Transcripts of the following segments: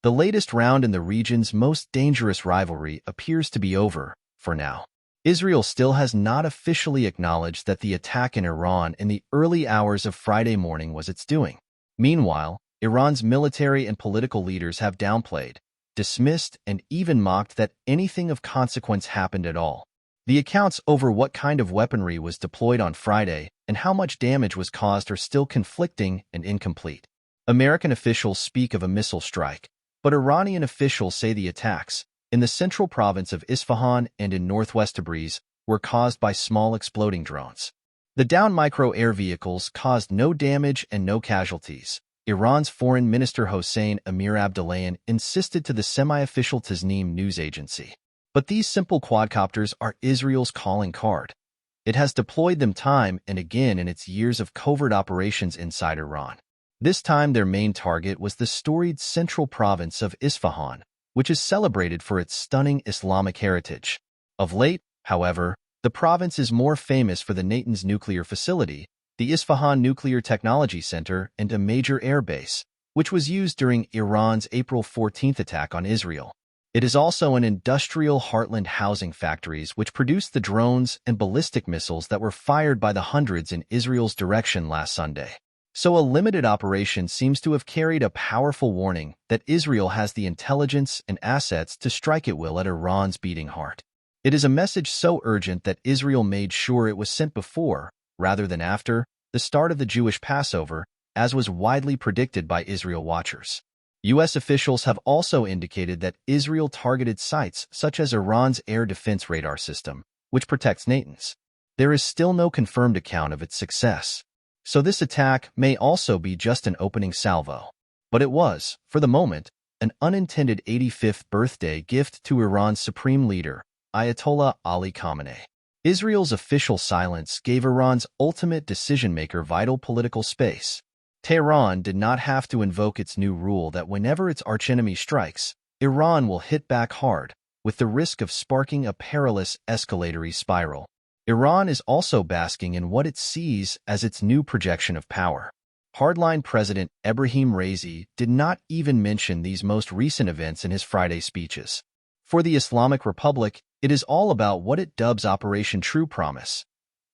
The latest round in the region's most dangerous rivalry appears to be over, for now. Israel still has not officially acknowledged that the attack in Iran in the early hours of Friday morning was its doing. Meanwhile, Iran's military and political leaders have downplayed, dismissed, and even mocked that anything of consequence happened at all. The accounts over what kind of weaponry was deployed on Friday and how much damage was caused are still conflicting and incomplete. American officials speak of a missile strike, but Iranian officials say the attacks, in the central province of Isfahan and in northwest Tabriz, were caused by small exploding drones. The downed micro-air vehicles caused no damage and no casualties. Iran's Foreign Minister Hossein Amir-Abdollahian insisted to the semi-official Tasnim news agency. But these simple quadcopters are Israel's calling card. It has deployed them time and again in its years of covert operations inside Iran. This time their main target was the storied central province of Isfahan, which is celebrated for its stunning Islamic heritage. Of late, however, the province is more famous for the Natanz nuclear facility, the Isfahan Nuclear Technology Center, and a major air base, which was used during Iran's April 14th attack on Israel. It is also an industrial heartland housing factories which produced the drones and ballistic missiles that were fired by the hundreds in Israel's direction last Sunday. So a limited operation seems to have carried a powerful warning that Israel has the intelligence and assets to strike at will at Iran's beating heart. It is a message so urgent that Israel made sure it was sent before, rather than after, the start of the Jewish Passover, as was widely predicted by Israel watchers. U.S. officials have also indicated that Israel targeted sites such as Iran's air defense radar system, which protects Natanz. There is still no confirmed account of its success. So this attack may also be just an opening salvo. But it was, for the moment, an unintended 85th birthday gift to Iran's supreme leader, Ayatollah Ali Khamenei. Israel's official silence gave Iran's ultimate decision-maker vital political space. Tehran did not have to invoke its new rule that whenever its archenemy strikes, Iran will hit back hard, with the risk of sparking a perilous escalatory spiral. Iran is also basking in what it sees as its new projection of power. Hardline President Ebrahim Raisi did not even mention these most recent events in his Friday speeches. For the Islamic Republic, it is all about what it dubs Operation True Promise,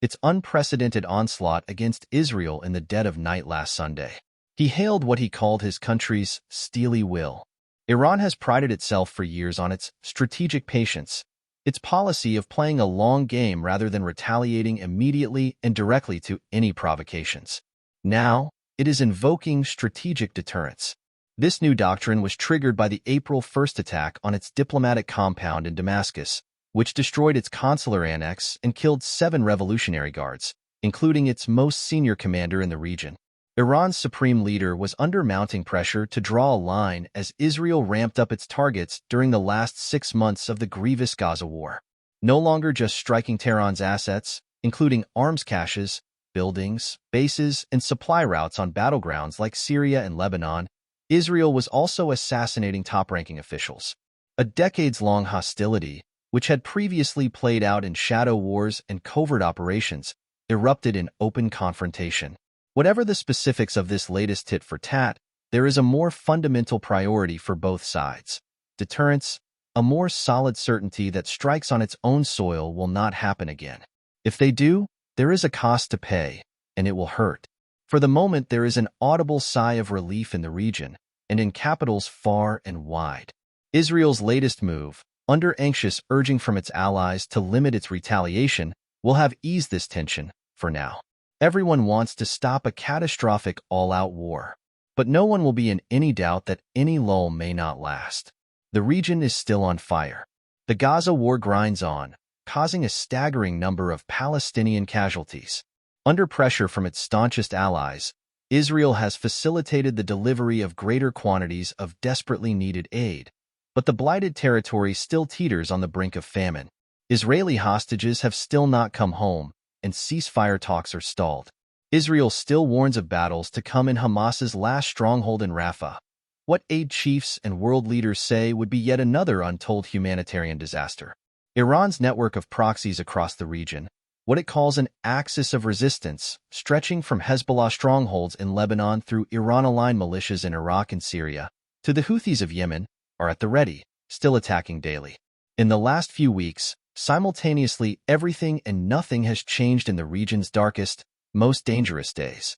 its unprecedented onslaught against Israel in the dead of night last Sunday. He hailed what he called his country's steely will. Iran has prided itself for years on its strategic patience, its policy of playing a long game rather than retaliating immediately and directly to any provocations. Now, it is invoking strategic deterrence. This new doctrine was triggered by the April 1st attack on its diplomatic compound in Damascus, which destroyed its consular annex and killed 7 Revolutionary Guards, including its most senior commander in the region. Iran's supreme leader was under mounting pressure to draw a line as Israel ramped up its targets during the last 6 months of the grievous Gaza war. No longer just striking Tehran's assets, including arms caches, buildings, bases, and supply routes on battlegrounds like Syria and Lebanon, Israel was also assassinating top-ranking officials. A decades-long hostility, which had previously played out in shadow wars and covert operations, erupted in open confrontation. Whatever the specifics of this latest tit for tat, there is a more fundamental priority for both sides. Deterrence, a more solid certainty that strikes on its own soil will not happen again. If they do, there is a cost to pay, and it will hurt. For the moment, there is an audible sigh of relief in the region, and in capitals far and wide. Israel's latest move, under anxious urging from its allies to limit its retaliation, will have eased this tension, for now. Everyone wants to stop a catastrophic all-out war. But no one will be in any doubt that any lull may not last. The region is still on fire. The Gaza war grinds on, causing a staggering number of Palestinian casualties. Under pressure from its staunchest allies, Israel has facilitated the delivery of greater quantities of desperately needed aid, but the blighted territory still teeters on the brink of famine. Israeli hostages have still not come home, and ceasefire talks are stalled. Israel still warns of battles to come in Hamas's last stronghold in Rafah. What aid chiefs and world leaders say would be yet another untold humanitarian disaster. Iran's network of proxies across the region, what it calls an axis of resistance, stretching from Hezbollah strongholds in Lebanon through Iran-aligned militias in Iraq and Syria, to the Houthis of Yemen, are at the ready, still attacking daily. In the last few weeks, simultaneously everything and nothing has changed in the region's darkest, most dangerous days.